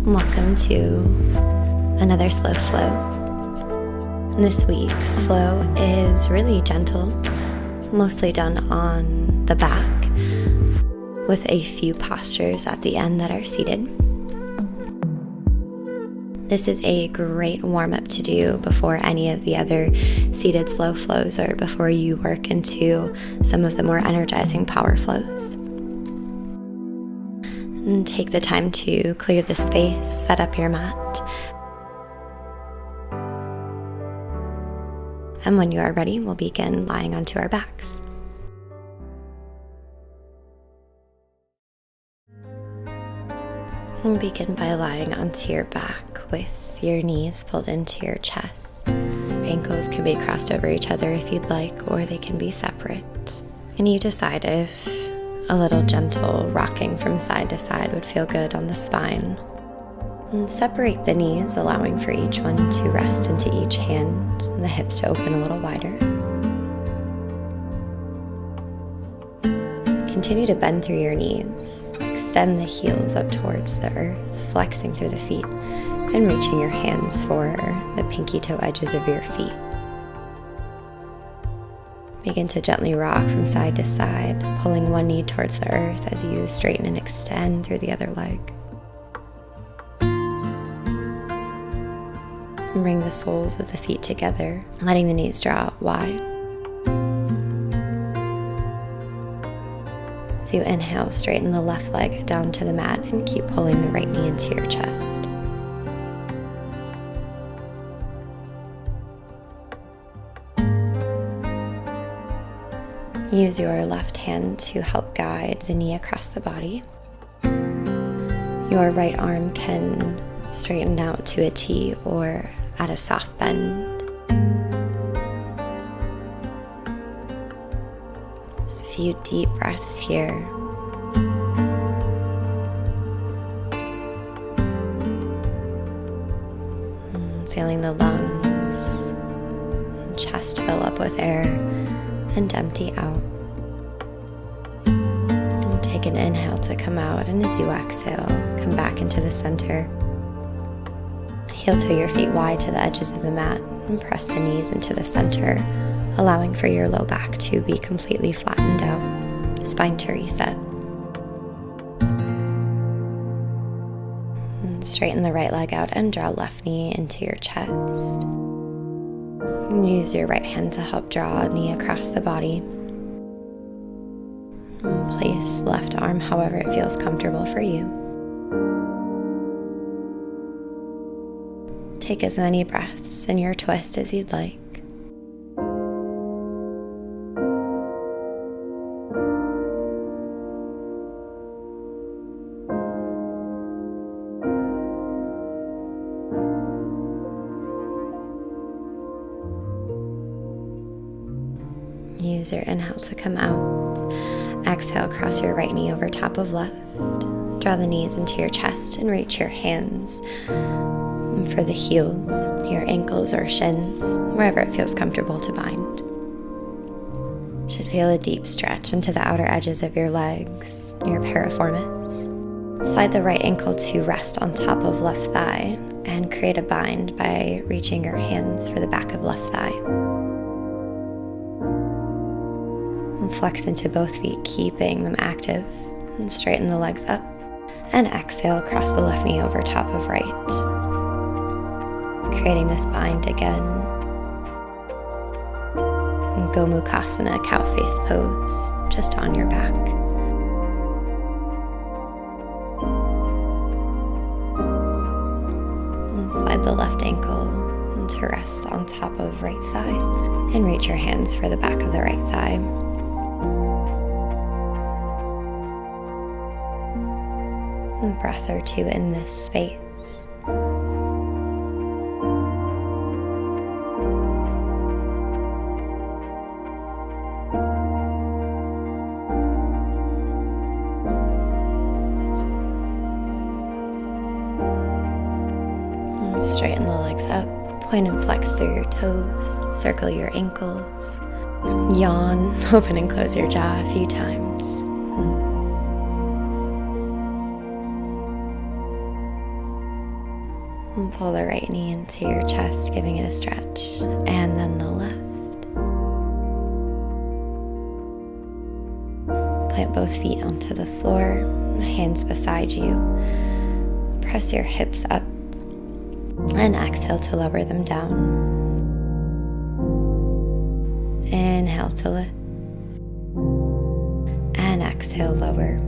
Welcome to another slow flow. This week's flow is really gentle, mostly done on the back, with a few postures at the end that are seated. This is a great warm-up to do before any of the other seated slow flows or before you work into some of the more energizing power flows. And take the time to clear the space, set up your mat. And when you are ready, we'll begin lying onto our backs. And begin by lying onto your back with your knees pulled into your chest. Ankles can be crossed over each other if you'd like, or they can be separate. And you decide if a little gentle rocking from side to side would feel good on the spine. And separate the knees, allowing for each one to rest into each hand and the hips to open a little wider. Continue to bend through your knees. Extend the heels up towards the earth, flexing through the feet and reaching your hands for the pinky toe edges of your feet. Begin to gently rock from side to side, pulling one knee towards the earth as you straighten and extend through the other leg. And bring the soles of the feet together, letting the knees draw out wide. As you inhale, straighten the left leg down to the mat and keep pulling the right knee into your chest. Use your left hand to help guide the knee across the body. Your right arm can straighten out to a T or at a soft bend. A few deep breaths here. Feeling the lungs and chest fill up with air and empty out. And take an inhale to come out, and as you exhale, come back into the center. Heel toe your feet wide to the edges of the mat and press the knees into the center, allowing for your low back to be completely flattened out, spine to reset. And straighten the right leg out and draw left knee into your chest. And use your right hand to help draw a knee across the body. And place left arm however it feels comfortable for you. Take as many breaths in your twist as you'd like. Use your inhale to come out. Exhale, cross your right knee over top of left. Draw the knees into your chest and reach your hands for the heels, your ankles or shins, wherever it feels comfortable to bind. Should feel a deep stretch into the outer edges of your legs, your piriformis. Slide the right ankle to rest on top of left thigh and create a bind by reaching your hands for the back of left thigh. And flex into both feet, keeping them active, and straighten the legs up. And exhale, cross the left knee over top of right, creating this bind again. And Gomukhasana, cow face pose, just on your back. And slide the left ankle to rest on top of right thigh, and reach your hands for the back of the right thigh. A breath or two in this space. And straighten the legs up, point and flex through your toes, circle your ankles, yawn, open and close your jaw a few times. And pull the right knee into your chest, giving it a stretch. And then the left. Plant both feet onto the floor, hands beside you. Press your hips up and exhale to lower them down. Inhale to lift and exhale, lower.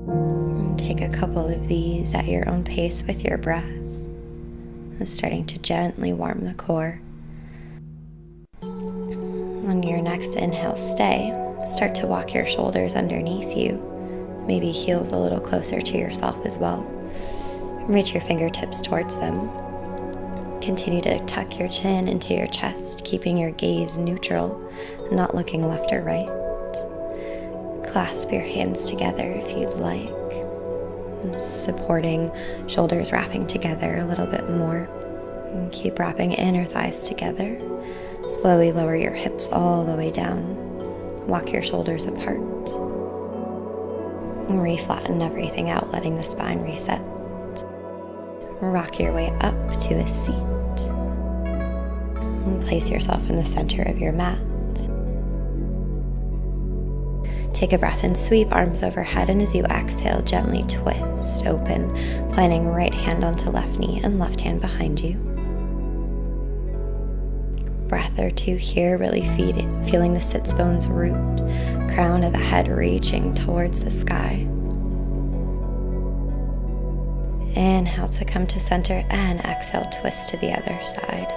And take a couple of these at your own pace with your breath, starting to gently warm the core. On your next inhale, start to walk your shoulders underneath you, maybe heels a little closer to yourself as well. Reach your fingertips towards them. Continue to tuck your chin into your chest, keeping your gaze neutral, not looking left or right. Clasp your hands together if you'd like, supporting shoulders wrapping together a little bit more. And keep wrapping inner thighs together. Slowly lower your hips all the way down. Walk your shoulders apart. And reflatten everything out, letting the spine reset. Rock your way up to a seat. And place yourself in the center of your mat. Take a breath and sweep arms overhead, and as you exhale, gently twist open, planting right hand onto left knee and left hand behind you. Breath or two here, really feeling the sits bones root, crown of the head reaching towards the sky. Inhale to come to center, and exhale, twist to the other side.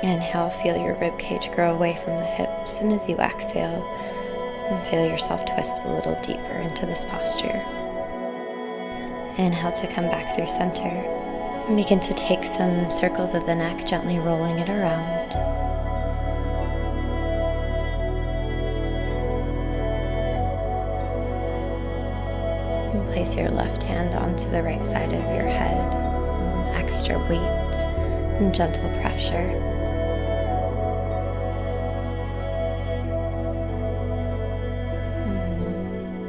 Inhale, feel your rib cage grow away from the hips, and as you exhale, feel yourself twist a little deeper into this posture. Inhale to come back through center. And begin to take some circles of the neck, gently rolling it around. And place your left hand onto the right side of your head. Extra weight and gentle pressure.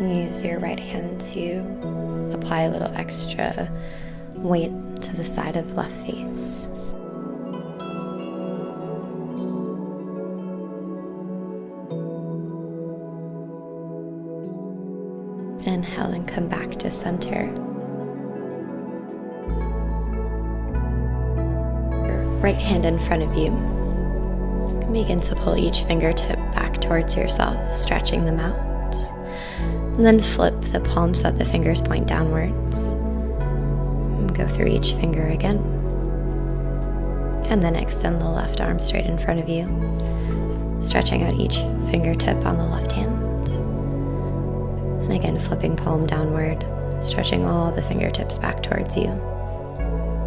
Use your right hand to apply a little extra weight to the side of left face. Inhale and come back to center. Right hand in front of you. Begin to pull each fingertip back towards yourself, stretching them out. And then flip the palms so that the fingers point downwards. And go through each finger again. And then extend the left arm straight in front of you, stretching out each fingertip on the left hand. And again, flipping palm downward, stretching all the fingertips back towards you.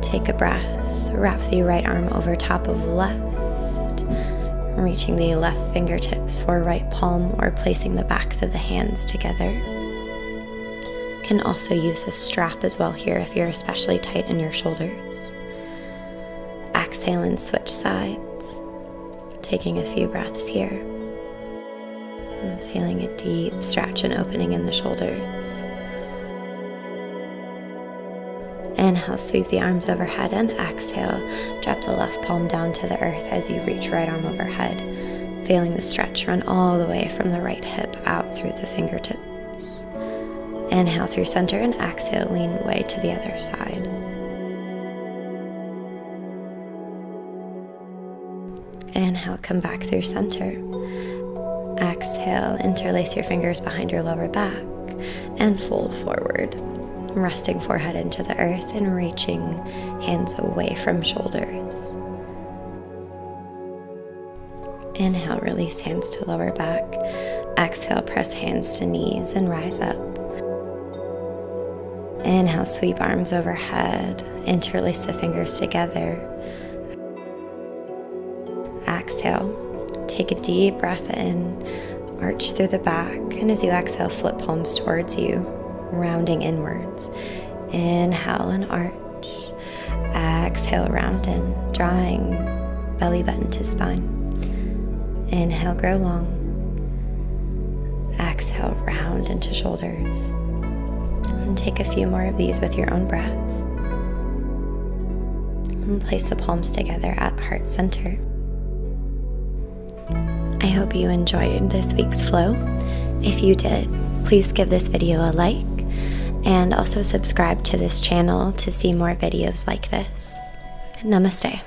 Take a breath, wrap the right arm over top of left, reaching the left fingertips for right palm or placing the backs of the hands together. You can also use a strap as well here if you're especially tight in your shoulders. Exhale and switch sides, taking a few breaths here. And feeling a deep stretch and opening in the shoulders. Inhale, sweep the arms overhead, and exhale, drop the left palm down to the earth as you reach right arm overhead, feeling the stretch run all the way from the right hip out through the fingertips. Inhale through center, and exhale, lean away to the other side. Inhale, come back through center. Exhale, interlace your fingers behind your lower back and fold forward, resting forehead into the earth and reaching hands away from shoulders. Inhale, release hands to lower back. Exhale, press hands to knees and rise up. Inhale, sweep arms overhead, interlace the fingers together. Exhale, take a deep breath in, arch through the back, and as you exhale, flip palms towards you, rounding inwards. Inhale and arch. Exhale, round in, drawing belly button to spine. Inhale, grow long. Exhale, round into shoulders. And take a few more of these with your own breath. And place the palms together at heart center. I hope you enjoyed this week's flow. If you did, please give this video a like and also subscribe to this channel to see more videos like this. Namaste.